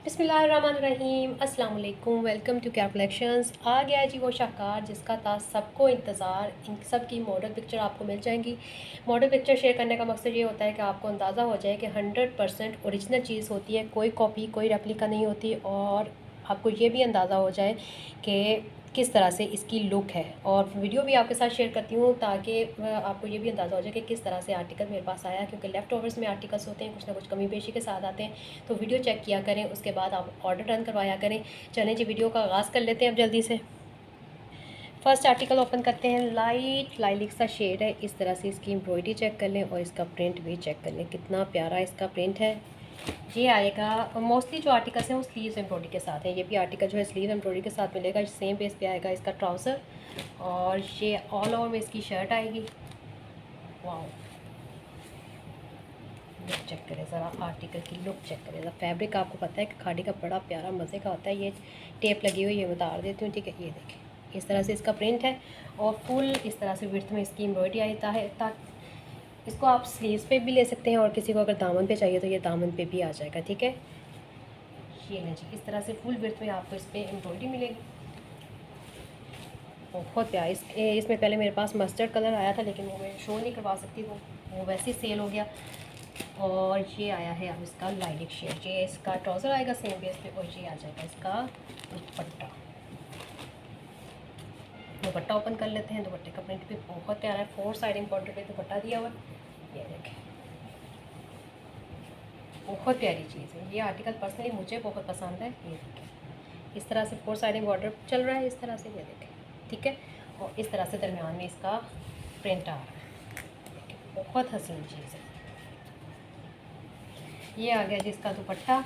बिस्मिल्लाहिर्रहमानिर्रहीम अस्सलाम वालेकुम। वेलकम टू क्या कलेक्शंस। आ गया है जी वो शाहकार जिसका था सबको इंतज़ार। इन सब की मॉडल पिक्चर आपको मिल जाएंगी। मॉडल पिक्चर शेयर करने का मकसद ये होता है कि आपको अंदाज़ा हो जाए कि 100% ओरिजिनल चीज़ होती है, कोई कॉपी कोई रेप्लिका नहीं होती, और आपको ये भी अंदाज़ा हो जाए कि किस तरह से इसकी लुक है। और वीडियो भी आपके साथ शेयर करती हूँ ताकि आपको ये भी अंदाज़ा हो जाए कि किस तरह से आर्टिकल मेरे पास आया, क्योंकि लेफ़्ट ओवर्स में आर्टिकल्स होते हैं, कुछ ना कुछ कमी पेशी के साथ आते हैं। तो वीडियो चेक किया करें, उसके बाद आप ऑर्डर डन करवाया करें। चलें जी, वीडियो का आगाज़ कर लेते हैं अब जल्दी से। फर्स्ट आर्टिकल ओपन करते हैं। लाइट लाइलिक सा शेड है, इस तरह से इसकी एम्ब्रॉयडरी चेक कर लें और इसका प्रिंट भी चेक कर लें, कितना प्यारा इसका प्रिंट है। ये आएगा, मोस्टली जो आर्टिकल्स हैं वो स्लीव्स एम्ब्रॉयडरी के साथ है। ये भी आर्टिकल जो है स्लीव एम्ब्रॉयडरी के साथ मिलेगा। सेम बेस पे आएगा इसका ट्राउज़र, और ये ऑल ओवर में इसकी शर्ट आएगी। वाह, लुक चेक करें ज़रा, आर्टिकल की लुक चेक करें ज़रा। फैब्रिक आपको पता है कि खाड़ी का बड़ा प्यारा मज़े का होता है। ये टेप लगी हुई है, मैं उतार देती हूँ, ठीक है। ये देखें, इस तरह से इसका प्रिंट है और फुल इस तरह से विड्थ में इसकी एम्ब्रॉयडरी आता है। इसको आप स्लीव्स पे भी ले सकते हैं, और किसी को अगर दामन पे चाहिए तो ये दामन पे भी आ जाएगा, ठीक है। ये ना जी, इस तरह से फुल विड्थ में आपको इस पर एम्ब्रॉयडरी मिलेगी। बहुत प्यारा। इसमें पहले मेरे पास मस्टर्ड कलर आया था, लेकिन वो मैं शो नहीं करवा सकती, वो वैसे ही सेल हो गया। और ये आया है अब इसका लाइलिक शेड। ये इसका ट्राउज़र आएगा सेम बेस पे, और ये आ जाएगा इसका दुपट्टा। दुपट्टा ओपन कर लेते हैं। दुपट्टे का प्रिंट भी बहुत प्यारा है, 4 साइड एम्ब्रॉयडरी पे दुपट्टा दिया हुआ। ये देखें, बहुत प्यारी चीज़ है। ये आर्टिकल पर्सनली मुझे बहुत पसंद है। ये देखें, इस तरह से 4 साइड एम्ब्रॉयडर चल रहा है, इस तरह से, ये देखें, ठीक है। और इस तरह से दरमियान में इसका प्रिंट आ रहा है। देखें, बहुत हसीन चीज़ है। ये आ गया जिसका दुपट्टा।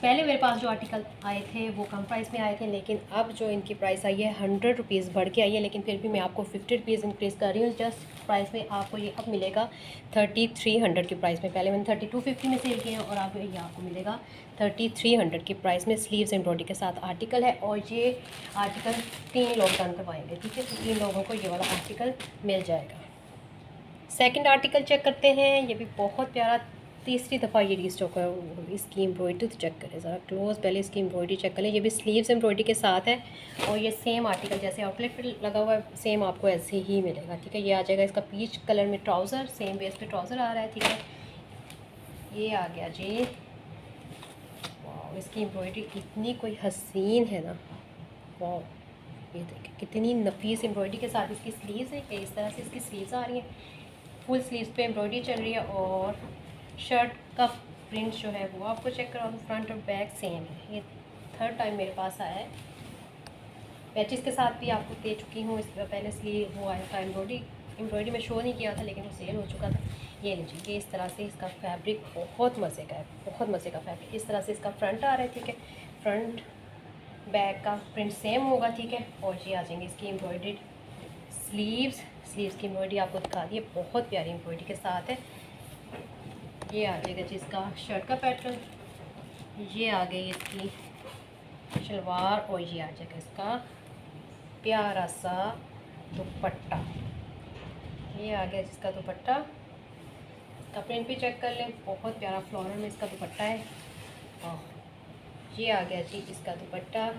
पहले मेरे पास जो आर्टिकल आए थे वो कम प्राइस में आए थे, लेकिन अब जो इनकी प्राइस आई है 100 रुपीज़ बढ़ के आई है, लेकिन फिर भी मैं आपको 50 रुपीज़ इंक्रीज़ कर रही हूँ। जस्ट प्राइस में आपको ये अब मिलेगा 3300 की प्राइस में। पहले मैंने 3250 में सेल किए हैं, और अब ये आपको मिलेगा 3300 की प्राइस में। स्लीव्स एम्ब्रॉयडरी के साथ आर्टिकल है, और ये आर्टिकल 3 लोग डन करवाएंगे, ठीक है। तो 3 लोगों को ये वाला आर्टिकल मिल जाएगा। सेकंड आर्टिकल चेक करते हैं। ये भी बहुत प्यारा, तीसरी दफ़ा ये रीस्टॉक है। इसकी एम्ब्रॉयडरी तो चेक करें ज़रा क्लोज, पहले इसकी एम्ब्रॉयडरी चेक करें। ये भी स्लीव्स एम्ब्रॉयडरी के साथ है, और ये सेम आर्टिकल जैसे आउटलेट पे लगा हुआ है, सेम आपको ऐसे ही मिलेगा, ठीक है। ये आ जाएगा इसका पीच कलर में ट्राउज़र, सेम बेस पे ट्राउज़र आ रहा है, ठीक है। ये आ गया जी। वाह, इसकी एम्ब्रॉयडरी इतनी कोई हसीन है ना। वाह, ये देखिए कितनी नफीस एम्ब्रॉयडरी के साथ इसकी स्लीव्स है। इस तरह से इसकी स्लीव्स आ रही हैं, फुल स्लीव्स पे एम्ब्रॉयडरी चल रही है। और शर्ट का प्रिंट जो है वो आपको चेक करा दूँ, फ्रंट और बैक सेम है। ये थर्ड टाइम मेरे पास आया है। पैचेस के साथ भी आपको दे चुकी हूँ। इससे पहले स्लीव वो आया था एम्ब्रॉयडरी में शो नहीं किया था, लेकिन वो सेल हो चुका था। ये लीजिए, ये इस तरह से इसका फैब्रिक बहुत मज़े का है, बहुत मज़े का फैब्रिक। इस तरह से इसका फ्रंट आ रहा है, ठीक है। फ्रंट बैक का प्रिंट सेम होगा, ठीक है। और ये आ जाएंगे इसकी एम्ब्रॉयडरी स्लीव्स की एम्ब्रॉयडरी आपको दिखा दी है, बहुत प्यारी एम्ब्रॉयडरी के साथ है। ये आ जाएगा जिसका शर्ट का पैटर्न। ये आ गई इसकी शलवार, और ये आ जाएगा इसका प्यारा सा दुपट्टा। ये आ गया जिसका दुपट्टा। इसका प्रिंट भी चेक कर लें, बहुत प्यारा फ्लोरल में इसका दुपट्टा है। और ये आ गया जी इसका दुपट्टा।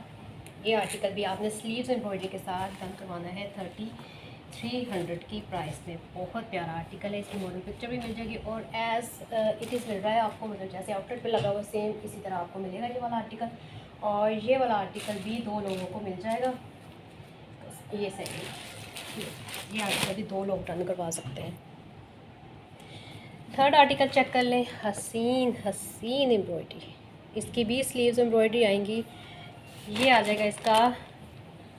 ये आर्टिकल भी आपने स्लीव्स एम्ब्रॉयडरी के साथ डन करवाना है 3300 की प्राइस में। बहुत प्यारा आर्टिकल है, इसकी मॉडल पिक्चर भी मिल जाएगी, और एज़ इट इज़ मिल रहा है आपको, मतलब जैसे आउटलेट पे लगा हुआ सेम इसी तरह आपको मिलेगा ये वाला आर्टिकल। और ये वाला आर्टिकल भी 2 लोगों को मिल जाएगा। ये सही, ये आर्टिकल भी 2 लोग डन करवा सकते हैं। थर्ड आर्टिकल चेक कर लें। हसीन हसीन एम्ब्रॉयडरी, इसकी भी स्लीव्स एम्ब्रॉयडरी आएंगी। ये आ जाएगा इसका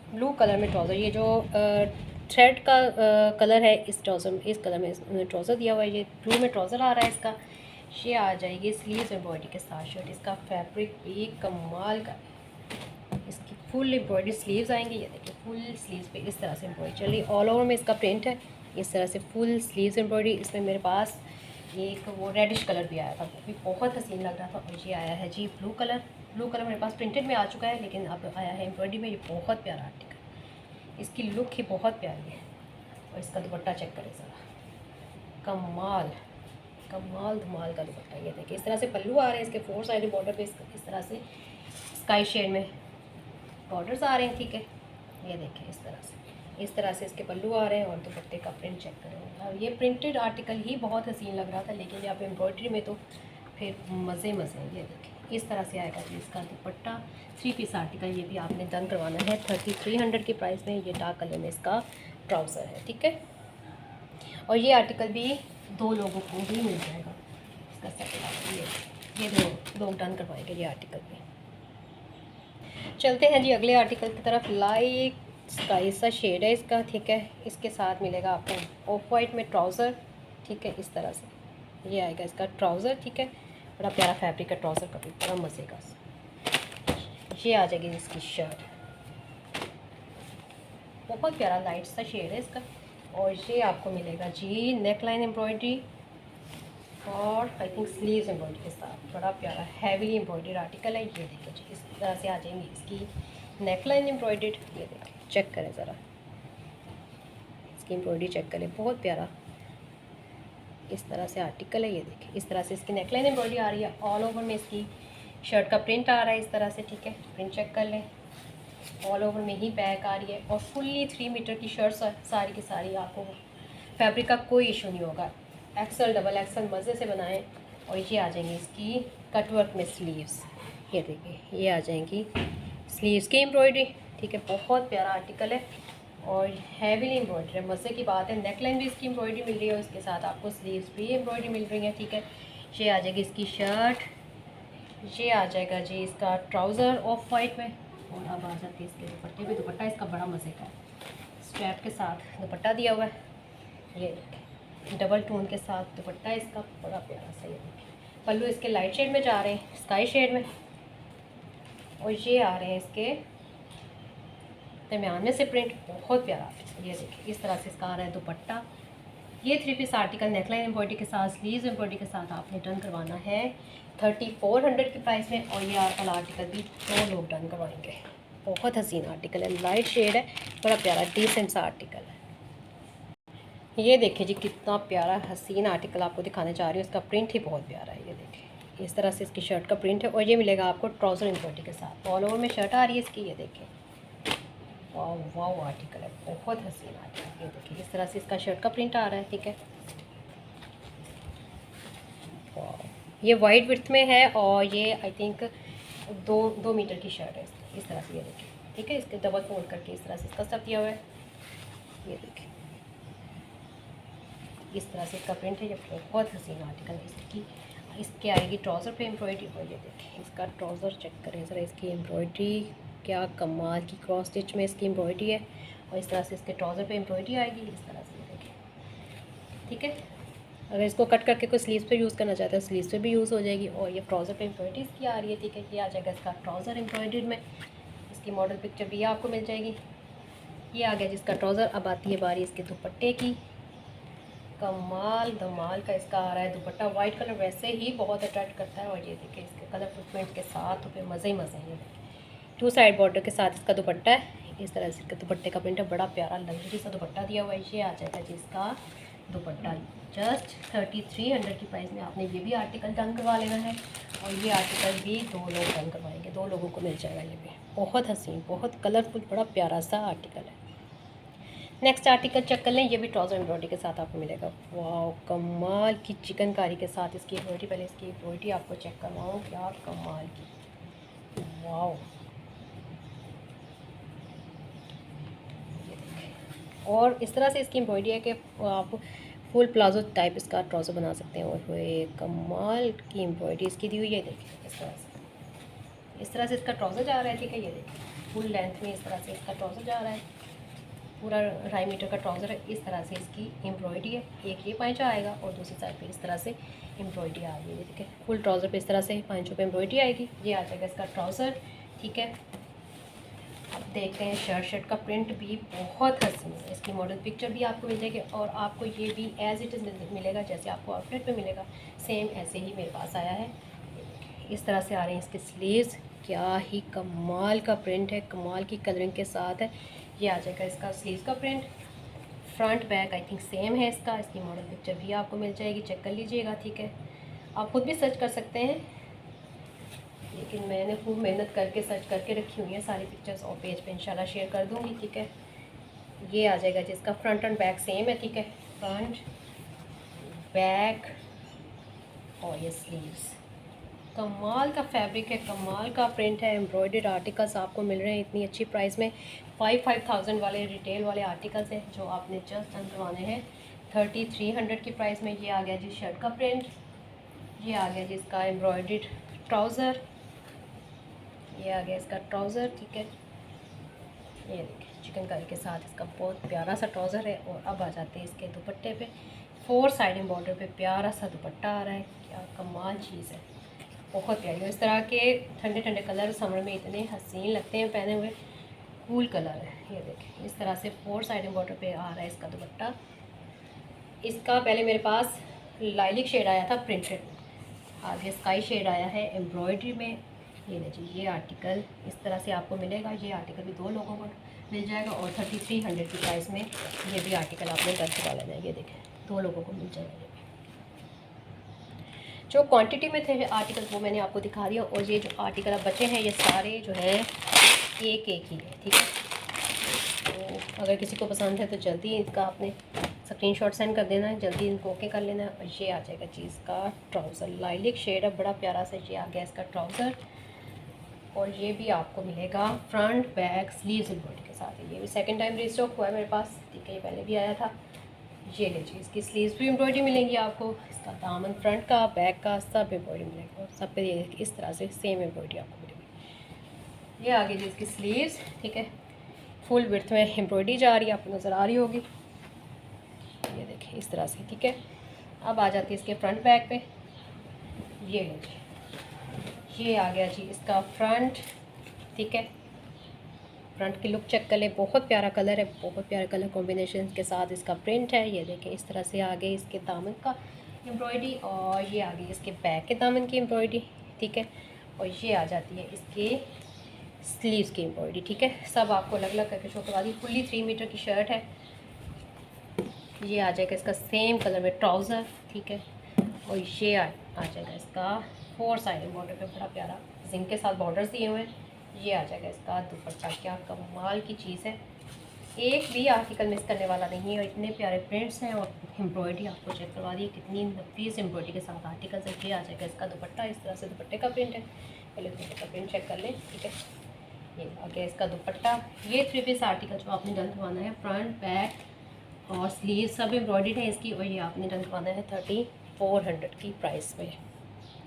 ब्लू कलर में ट्राउज़र। ये जो थ्रेड का कलर है, इस ट्राउज़र में, इस कलर में ट्राउज़र दिया हुआ है। ये ब्लू में ट्राउज़र आ रहा है इसका। ये आ जाएगी स्लीव्स एम्ब्रॉयडरी के साथ शर्ट। इसका फैब्रिक भी कमाल का है। इसकी फुल एम्ब्रॉयडरी स्लीव्स आएंगी। ये देखिए, फुल स्लीव्स पे इस तरह से एम्ब्रॉयडरी चल रही है। ऑल ओवर में इसका प्रिंट है, इस तरह से फुल स्लीव्स एम्ब्रॉयडरी। इसमें मेरे पास एक वो रेडिश कलर भी आया था, वो भी बहुत हसीन लग रहा था। और ये आया है जी ब्लू कलर। ब्लू कलर मेरे पास प्रिंटेड में आ चुका है, लेकिन अब आया है एम्ब्रॉयडरी में। ये बहुत प्यारा आर्टिकल, इसकी लुक ही बहुत प्यारी है। और इसका दुपट्टा चेक करें ज़रा, कमाल कमाल धमाल का दुपट्टा। ये देखिए इस तरह से पल्लू आ रहे हैं इसके, 4 साइड बॉर्डर पे इस तरह से स्काई शेड में बॉर्डर्स आ रहे हैं, ठीक है। ये देखिए इस तरह से इसके पल्लू आ रहे हैं और दुपट्टे का प्रिंट चेक करें। और ये प्रिंटेड आर्टिकल ही बहुत हसीन लग रहा था, लेकिन आप एम्ब्रॉयडरी में तो फिर मज़े ये देखिए इस तरह से आएगा जी इसका दुपट्टा। 3 पीस आर्टिकल, ये भी आपने डन करवाना है 3300 के प्राइस में। ये डार्क कलर में इसका ट्राउज़र है, ठीक है। और ये आर्टिकल भी 2 लोगों को ही मिल जाएगा इसका सेट। ये 2 लोग डन करवाएंगे ये आर्टिकल भी। चलते हैं जी अगले आर्टिकल की तरफ। लाइट स्काई सा शेड है इसका, ठीक है। इसके साथ मिलेगा आपको ऑफ वाइट में ट्राउज़र, ठीक है। इस तरह से ये आएगा इसका ट्राउज़र, ठीक है। बड़ा प्यारा फैब्रिक का ट्राउज़र का भी बड़ा मज़े का। ये आ जाएगी इसकी शर्ट, बहुत प्यारा लाइट सा शेड है इसका। और ये आपको मिलेगा जी नेक लाइन एम्ब्रॉयडरी और आई थिंक स्लीव्स एम्ब्रॉयडरी के साथ। बड़ा प्यारा हैवीली एम्ब्रॉयडर्ड आर्टिकल है। ये देखिए जी इस तरह से आ जाएंगी इसकी नेक लाइन एम्ब्रॉयडर्ड। ये देखिए चेक करें ज़रा, इसकी एम्ब्रॉयडरी चेक करें, बहुत प्यारा इस तरह से आर्टिकल है। ये देखिए इस तरह से इसकी नेक लाइन एम्ब्रॉयडरी आ रही है। ऑल ओवर में इसकी शर्ट का प्रिंट आ रहा है इस तरह से, ठीक है। प्रिंट चेक कर लें, ऑल ओवर में ही बैक आ रही है। और फुल्ली 3 मीटर की शर्ट सारी की सारी, आपको फैब्रिक का कोई इशू नहीं होगा। एक्सल डबल एक्सल मज़े से बनाएं। और ये आ जाएंगी इसकी कटवर्क में स्लीव्स। ये देखिए ये आ जाएंगी स्लीव्स की एम्ब्रॉयडरी, ठीक है। बहुत प्यारा आर्टिकल है और हैवीली एम्ब्रॉयडरी है, मज़े की बात है। नेकलाइन भी इसकी एम्ब्रॉयडरी मिल रही है और इसके साथ आपको स्लीव्स भी एम्ब्रॉयडरी मिल रही है, ठीक है। ये आ जाएगी इसकी शर्ट, ये आ जाएगा जी इसका ट्राउज़र ऑफ वाइट में। और अब आ जाती है इसके दुपट्टे भी। दुपट्टा इसका बड़ा मज़े का है, स्ट्रैप के साथ दुपट्टा दिया हुआ है। ये डबल टोन के साथ दुपट्टा है इसका, बड़ा प्यारा सा। ये पल्लू इसके लाइट शेड में जा रहे हैं, स्काई शेड में। और ये आ रहे हैं इसके दरमियान में से प्रिंट, बहुत प्यारा। ये देखिए इस तरह से इसका आ रहा है दुपट्टा। ये 3 पीस आर्टिकल नेकलाइन एम्ब्रॉयडरी के साथ स्लीव्स एम्ब्रॉयडरी के साथ आपने डन करवाना है 3400 के प्राइस में। और ये वाला आर्टिकल भी 2 लोग डन करवाएंगे। बहुत हसीन आर्टिकल है, लाइट शेड है, बड़ा प्यारा डिसेंट सा आर्टिकल है। ये देखिए जी कितना प्यारा हसीन आर्टिकल आपको दिखाने जा रही हूँ। इसका प्रिंट ही बहुत प्यारा है। ये देखिए इस तरह से इसकी शर्ट का प्रिंट है। और ये मिलेगा आपको ट्राउज़र एम्ब्रॉयडरी के साथ। ऑल ओवर में शर्ट आ रही है इसकी। ये देखिए वाह वाह आर्टिकल है, बहुत हसीन आर्टिकल। ये देखिए इस तरह से इसका शर्ट का प्रिंट आ रहा है, ठीक है। ये वाइट विड्थ में है और ये आई थिंक 2 मीटर की शर्ट है इस तरह से। ये देखिए ठीक है, इसके डबल फोल्ड करके इस तरह से इसका स्टफ दिया हुआ है। ये देखिए इस तरह से इसका प्रिंट है। ये बहुत हसीन आर्टिकल है। इसके आएगी ट्राउज़र पे एम्ब्रॉयडरी। और ये देखिए इसका ट्राउज़र चेक करें ज़रा, इसकी एम्ब्रॉयडरी क्या कमाल की क्रॉस स्टिच में इसकी एम्ब्रॉयडरी है। और इस तरह से इसके ट्राउज़र पे एम्ब्रॉयडरी आएगी इस तरह से। ये देखिए ठीक है, अगर इसको कट करके कोई स्लीव्स पे यूज़ करना चाहता है स्लीव्स पे भी यूज़ हो जाएगी। और ये ट्राउज़र पे एम्ब्रॉयडरी इसकी आ रही है, ठीक है। ये आ जाएगा इसका ट्राउज़र एम्ब्रॉयडरी में। इसकी मॉडल पिक्चर भी आपको मिल जाएगी। ये आ गया जिसका ट्राउज़र। अब आती है बारी इसके दुपट्टे की। कमाल धमाल का इसका आ रहा है दुपट्टा। वाइट कलर वैसे ही बहुत अट्रैक्ट करता है। और ये देखिए इसके कलरफुल प्रिंट के साथ तो फिर मज़े ही मज़े हैं। ये देखिए 2 साइड बॉर्डर के साथ इसका दुपट्टा है। इस तरह से इसका दुपट्टे का प्रिंट है, बड़ा प्यारा लग्जरी सा दुपट्टा दिया हुआ है। ये आ जाएगा जिसका दुपट्टा जस्ट 3300 की प्राइस में। आपने ये भी आर्टिकल डन करवा लेना है। और ये आर्टिकल भी 2 लोग डन करवाएंगे, 2 लोगों को मिल जाएगा। ये भी बहुत हसीन, बहुत कलरफुल, बड़ा प्यारा सा आर्टिकल है। नेक्स्ट आर्टिकल चेक कर लें। ये भी ट्राउज़र एम्ब्रॉयडरी के साथ आपको मिलेगा। वाह कमाल की चिकनकारी के साथ इसकी एम्ब्रॉयडरी। पहले इसकी एम्ब्रॉयडरी आपको चेक करवाऊँ, क्या कमाल की। वाह और इस तरह से इसकी एम्ब्रॉयडरी है कि आप फुल प्लाजो टाइप इसका ट्राउज़र बना सकते हैं। और हुए कमाल की एम्ब्रॉयडरी इसकी दी हुई है। देखिए इस तरह से इसका ट्राउज़र जा रहा है, ठीक है। ये देखिए फुल लेंथ में इस तरह से इसका ट्राउज़र जा रहा है, पूरा 2.5 मीटर का ट्राउज़र है। इस तरह से इसकी एम्ब्रॉयडरी है। एक ये पाँचा आएगा और दूसरी साइड पे इस तरह से एम्ब्रॉयडरी आ रही है, ठीक है। फुल ट्राउज़र पे इस तरह से पाँचों पे एम्ब्रॉयडरी आएगी। ये आ जाएगा इसका ट्राउज़र, ठीक है। अब देखते हैं शर्ट का प्रिंट भी बहुत हसीन है। इसकी मॉडल पिक्चर भी आपको मिल जाएगी और आपको ये भी एज़ इट इज़ मिलेगा जैसे आपको आउटलेट पे मिलेगा, सेम ऐसे ही मेरे पास आया है। इस तरह से आ रहे हैं इसके स्लीव्स। क्या ही कमाल का प्रिंट है, कमाल की कलरिंग के साथ है। ये आ जाएगा इसका स्लीव्स का print. Front back I think same है इसका। इसकी मॉडल पिक्चर भी आपको मिल जाएगी, चेक कर लीजिएगा, ठीक है। आप खुद भी सर्च कर सकते हैं, लेकिन मैंने खूब मेहनत करके सर्च करके रखी हुई है सारी पिक्चर्स, और पेज पे इंशाल्लाह शेयर कर दूँगी, ठीक है। ये आ जाएगा जिसका फ्रंट एंड बैक सेम है, ठीक है। फ्रंट बैक और ये स्लीव्स, कमाल का फैब्रिक है, कमाल का प्रिंट है। एम्ब्रॉयडर्ड आर्टिकल्स आपको मिल रहे हैं इतनी अच्छी प्राइस में। 5,000 वाले रिटेल वाले आर्टिकल्स हैं जो आपने जस्ट अंदरवाने हैं 3,300 की प्राइस में। ये आ गया जी शर्ट का प्रिंट, ये आ गया जी इसका एम्ब्रॉयडर्ड ट्राउज़र, ये आ गया इसका ट्राउज़र, ठीक है। ये देखिए चिकनकारी के साथ इसका बहुत प्यारा सा ट्राउज़र है। और अब आ जाते हैं इसके दुपट्टे पे, 4 साइड बॉर्डर पे प्यारा सा दुपट्टा आ रहा है, क्या कमाल चीज़ है, बहुत प्यारी। इस तरह के ठंडे ठंडे कलर समर में इतने हसीन लगते हैं पहने हुए, कूल कलर है। ये देखें इस तरह से 4 साइड बॉर्डर पे आ रहा है इसका दुपट्टा। इसका पहले मेरे पास लाइलिक शेड आया था प्रिंटेड, आगे स्काई शेड आया है एम्ब्रॉयडरी में। ये लीजिए ये आर्टिकल इस तरह से आपको मिलेगा। ये आर्टिकल भी 2 लोगों को मिल जाएगा और 3,300 की प्राइस में ये भी आर्टिकल आपने डन करवा लेना है। ये देखें 2 लोगों को मिल जाएगा। जो क्वांटिटी में थे आर्टिकल वो मैंने आपको दिखा दिया, और ये जो आर्टिकल अब बचे हैं ये सारे जो हैं एक ही है, ठीक है। तो अगर किसी को पसंद है तो जल्दी इसका आपने स्क्रीनशॉट सेंड कर देना है, जल्दी इनको ओके कर लेना है। और ये आ जाएगा चीज़ का ट्राउज़र, लाइलिक शेड है, बड़ा प्यारा सा ये आ गया इसका ट्राउज़र। और ये भी आपको मिलेगा फ्रंट बैक स्लीव्स एम्ब्रॉयडरी के साथ। ये भी सेकंड टाइम रीस्टॉक हुआ है मेरे पास, ठीक है, ये पहले भी आया था। ये लीजिए इसकी स्लीव्स भी एम्ब्रॉयडरी मिलेंगी आपको, इसका दामन फ्रंट का बैक का सब एम्ब्रॉयडरी मिलेगा, सब पे ये इस तरह से सेम एम्ब्रॉयडरी आपको मिलेगी। ये आगे जी इसकी स्लीव्स, ठीक है, फुल विड्थ में एम्ब्रॉयडरी जा रही है, आपको नज़र आ रही होगी, ये देखिए इस तरह से, ठीक है। अब आ जाती है इसके फ्रंट बैक पे, ये लीजिए ये आ गया जी इसका फ्रंट, ठीक है। फ्रंट की लुक चेक कर ले, बहुत प्यारा कलर है, बहुत प्यारा कलर कॉम्बिनेशन के साथ इसका प्रिंट है। ये देखें इस तरह से आगे इसके दामन का एम्ब्रॉयडरी, और ये आगे इसके बैक के दामन की एम्ब्रॉयडरी, ठीक है। और ये आ जाती है इसके स्लीव्स की एम्ब्रॉयडरी, ठीक है। सब आपको अलग अलग करके शो करवा दी। फुल्ली 3 मीटर की शर्ट है। ये आ जाएगा इसका सेम कलर में ट्राउज़र, ठीक है। और ये आ जाएगा इसका 4 साइड बॉर्डर पे बड़ा प्यारा जिंक के साथ बॉर्डर्स दिए हुए हैं। ये आ जाएगा इसका दुपट्टा, क्या कमाल की चीज़ है, एक भी आर्टिकल मिस करने वाला नहीं है। और इतने प्यारे प्रिंट्स हैं, और एम्ब्रॉयडरी आपको चेक करवा दी कितनी नफीस एम्ब्रॉयडरी के साथ आर्टिकल्स है। ये आ जाएगा इसका दुपट्टा, इस तरह से दुपट्टे का प्रिंट है, पहले दुपट्टे का प्रिंट चेक कर लें, ठीक है। ये आ गया इसका दुपट्टा। ये 3 पीस आर्टिकल जो आपने डन करवाना है, फ्रंट बैक और स्लीव सब एम्ब्रॉयडरी है इसकी, और ये आपने डन करवाना है 3,400 की प्राइस में।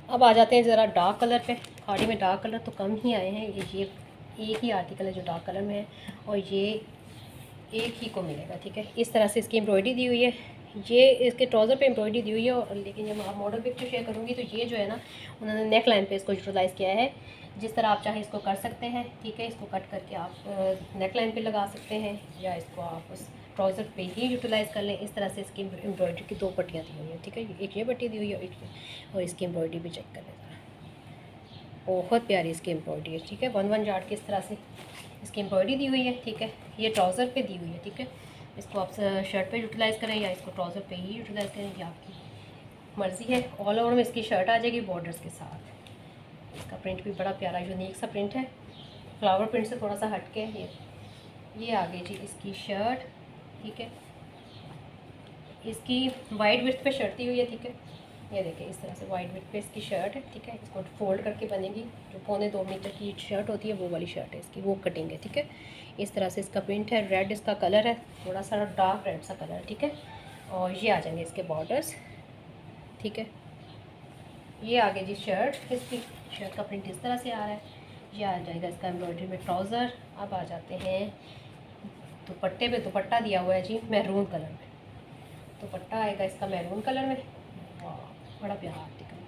अब आ जाते हैं ज़रा डार्क कलर पे। खाड़ी में डार्क कलर तो कम ही आए हैं, ये एक ही आर्टिकल है जो डार्क कलर में है, और ये एक ही को मिलेगा, ठीक है। इस तरह से इसकी एम्ब्रॉयडरी दी हुई है, ये इसके ट्राउज़र पे एम्ब्रॉयडरी दी हुई है। और लेकिन जब आप मॉडल पिक्चर शेयर करूँगी तो ये जो है ना, उन्होंने नेक लाइन पर इसको यूटिलाइज़ किया है। जिस तरह आप चाहें इसको कर सकते हैं, ठीक है। इसको कट करके आप नेक लाइन पर लगा सकते हैं, या इसको आप उस ट्राउज़र पे ही यूटिलाइज़ कर लें। इस तरह से इसकी एम्ब्रॉयडरी की 2 पट्टियाँ दी हुई हैं, ठीक है। एक ये पट्टी दी हुई है, और इसकी एम्ब्रॉयडरी भी चेक कर लें, बहुत प्यारी इसकी एम्ब्रॉयडरी है, ठीक है। 1 यार्ड की इस तरह से इसकी एम्ब्रॉयडरी दी हुई है, ठीक है। ये ट्राउज़र पे दी हुई है, ठीक है। इसको आप शर्ट पे यूटिलाइज़ करें या इसको ट्राउज़र पे ही यूटिलाइज़ करें, ये आपकी मर्ज़ी है। ऑल ओवर में इसकी शर्ट आ जाएगी बॉर्डर्स के साथ। इसका प्रिंट भी बड़ा प्यारा यूनिक सा प्रिंट है, फ्लावर प्रिंट से थोड़ा सा हट के। ये आ गई जी इसकी शर्ट, ठीक है। इसकी वाइड विड्थ पे शर्ट दी हुई है, ठीक है। ये देखिए इस तरह से वाइड विड्थ पे इसकी शर्ट है, ठीक है। इसको फोल्ड करके बनेगी, जो 1.25 मीटर की शर्ट होती है वो वाली शर्ट है इसकी, वो कटिंग है, ठीक है। इस तरह से इसका प्रिंट है, रेड इसका कलर है, थोड़ा सा डार्क रेड सा कलर है, ठीक है। और ये आ जाएंगे इसके बॉर्डर्स, ठीक है। ये आगे जी शर्ट, इसकी शर्ट का प्रिंट इस तरह से आ रहा है। ये आ जाएगा इसका एम्ब्रॉयडरी में ट्राउज़र। अब आ जाते हैं दुपट्टे पे। दुपट्टा दिया हुआ है जी मैरून कलर में, दुपट्टा आएगा इसका मैरून कलर में, बड़ा प्यारा आर्टिकल है।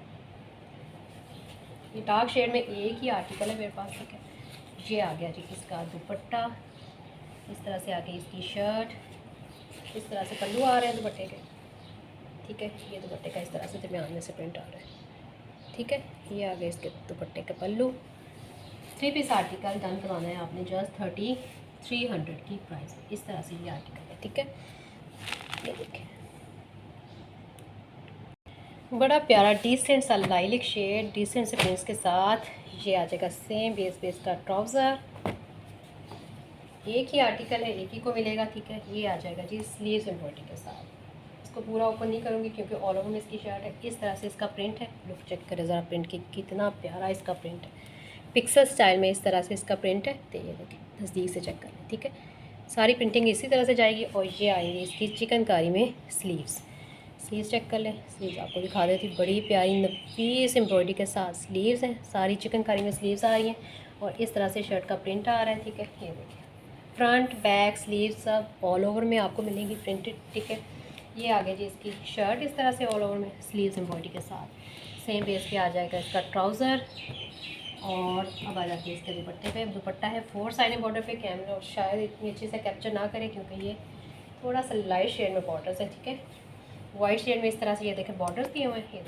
ये डार्क शेड में एक ही आर्टिकल है मेरे पास, ठीक है। ये आ गया जी इसका दुपट्टा, इस तरह से आ गई इसकी शर्ट, इस तरह से पल्लू आ रहे हैं दुपट्टे के, ठीक है। ये दुपट्टे का इस तरह से दरमियान में से प्रिंट आ रहा है, ठीक है। ये आ गए इसके दुपट्टे के पल्लू। 3 पीस आर्टिकल डन करवाना है आपने जस्ट 3,300 की प्राइस में, इस तरह से ये आर्टिकल है, ठीक है। ये देखिए, बड़ा प्यारा डिसेंट सा लाइलिक शेड डिसेंट से प्रिंट्स के साथ। ये आ जाएगा सेम बेस का ट्राउज़र। एक ही आर्टिकल है, एक ही को मिलेगा, ठीक है। ये आ जाएगा जी स्लीव्स एम्ब्रॉयडरी के साथ। इसको पूरा ओपन नहीं करूँगी क्योंकि ऑल ओवर में इसकी शर्ट है। इस तरह से इसका प्रिंट है। लुक चेक करें ज़रा प्रिंट की, कितना प्यारा इसका प्रिंट है। पिक्सल स्टाइल में इस तरह से इसका प्रिंट है। तो ये देखिए, नज़दीक से चेक कर लें, ठीक है। सारी प्रिंटिंग इसी तरह से जाएगी। और ये आएगी इसकी चिकनकारी में स्लीव्स चेक कर लें। स्लीव्स आपको दिखा देती, बड़ी प्यारी नफीस एम्ब्रॉयडरी के साथ स्लीव्स हैं। सारी चिकनकारी में स्लीव्स आ रही हैं और इस तरह से शर्ट का प्रिंट आ रहा है, ठीक है। ये देखिए, फ्रंट बैक स्लीव सब ऑल ओवर में आपको मिलेंगी प्रिंटेड, ठीक है। ये आगे जी इसकी शर्ट इस तरह से ऑल ओवर में स्लीव्स एम्ब्रॉयडरी के साथ। सेम बेस पे आ जाएगा इसका ट्राउज़र। और अब आ जाती है इसके दुपट्टे पे। दुपट्टा है 4 साइड बॉर्डर पे। कैमरा शायद इतनी अच्छे से कैप्चर ना करे क्योंकि ये थोड़ा सा लाइट शेड में बॉर्डर्स है, ठीक है। वाइट शेड में इस तरह से ये देखें बॉर्डर्स दिए हुए हैं। ये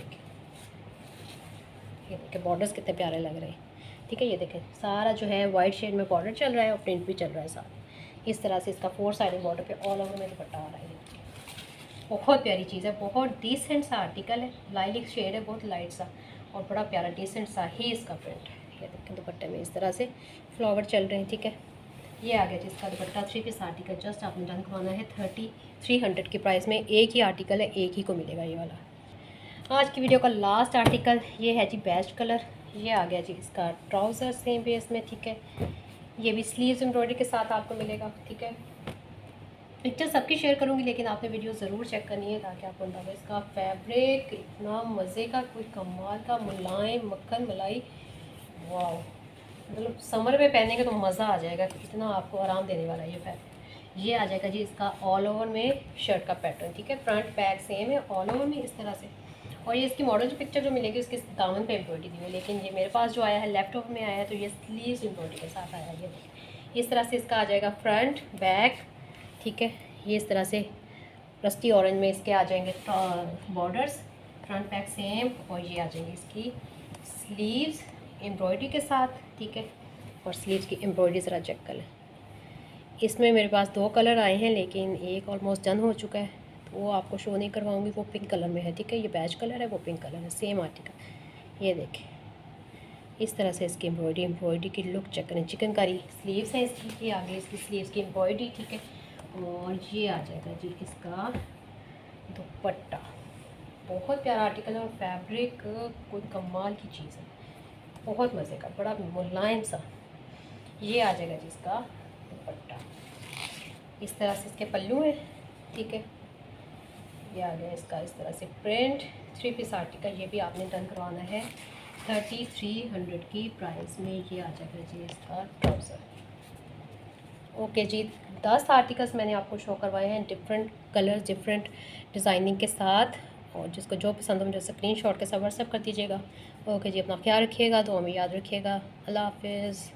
देखें बॉर्डर्स कितने प्यारे लग रहे हैं, ठीक है। ये देखें सारा जो है वाइट शेड में बॉर्डर चल रहा है और प्रिंट भी चल रहा है साथ। इस तरह से इसका 4 साइड बॉर्डर पे ऑल ओवर में दुपट्टा आ रहा है। बहुत प्यारी चीज़ है, बहुत डिसेंट सा आर्टिकल है। लाइलिक शेड है, बहुत लाइट सा और बड़ा प्यारा डिसेंट सा ही इसका प्रिंट है। ये देखें दुपट्टे में इस तरह से फ्लावर चल रहे हैं, ठीक है। ये आ गया जिसका दुपट्टा 3 पीस आर्टिकल। जस्ट आपने डन करवाना है 300 की प्राइस में। एक ही आर्टिकल है, एक ही को मिलेगा ये वाला। आज की वीडियो का लास्ट आर्टिकल ये है जी बेस्ट कलर। ये आ गया जी इसका ट्राउज़र सेम बेस में, ठीक है। ये भी स्लीव्स एम्ब्रॉयडरी के साथ आपको मिलेगा, ठीक है। पिक्चर सबकी शेयर करूँगी लेकिन आपने वीडियो ज़रूर चेक करनी है ताकि आपको अंदाज़ा। इसका फैब्रिक इतना मज़े का, कोई कमाल का, मुलायम मक्खन मलाई, वाह। मतलब समर में पहनेंगे तो मज़ा आ जाएगा, इतना आपको आराम देने वाला है ये फैब्रिक। ये आ जाएगा जी इसका ऑल ओवर में शर्ट का पैटर्न, ठीक है। फ्रंट बैक सेम है, ऑल ओवर में इस तरह से। और ये इसकी मॉडल जो पिक्चर जो मिलेगी उसके दामन पे एम्ब्रॉयडरी दी हुई है, लेकिन ये मेरे पास जो आया है लेफ्ट ओवर में आया है तो ये स्लीव्स एम्ब्रॉयडरी के साथ आया है। ये इस तरह से इसका आ जाएगा फ्रंट बैक, ठीक है। ये इस तरह से रस्टी ऑरेंज में इसके आ जाएंगे बॉर्डर्स, फ्रंट बैक सेम। और ये आ जाएंगी इसकी स्लीव्स एम्ब्रॉयडरी के साथ, ठीक है। और स्लीव्स की एम्ब्रॉयडरी ज़रा चेक कर लें। इसमें मेरे पास 2 कलर आए हैं लेकिन एक ऑलमोस्ट डन हो चुका है तो वो आपको शो नहीं करवाऊँगी। वो पिंक कलर में है, ठीक है। ये बैच कलर है, वो पिंक कलर है, सेम आर्टिकल। ये देखें इस तरह से इसकी एम्ब्रॉयडरी की लुक चेक करें। चिकनकारी स्लीव्स हैं इसकी। ये आगे इसकी स्लीव्स की एम्ब्रॉयडरी, ठीक है। और ये आ जाएगा जी इसका दुपट्टा। बहुत प्यारा आर्टिकल है और फैब्रिक कोई कमाल की चीज़ है, बहुत मज़े का, बड़ा मुलायम सा। ये आ जाएगा जी इसका दुपट्टा। इस तरह से इसके पल्लू हैं, ठीक है। ये आ गया इसका इस तरह से प्रिंट। 3 पीस आर्टिकल ये भी आपने डन करवाना है 3300 की प्राइस में। ये आ जाएगा जी इसका ट्राउज़र। ओके जी, 10 आर्टिकल्स मैंने आपको शो करवाए हैं, डिफरेंट कलर्स डिफरेंट डिज़ाइनिंग के साथ। और जिसको जो पसंद हो मुझे स्क्रीनशॉट के साथ व्हाट्सएप कर दीजिएगा। ओके जी, अपना ख्याल रखिएगा, दुआ में याद रखिएगा। अल्लाह हाफिज़।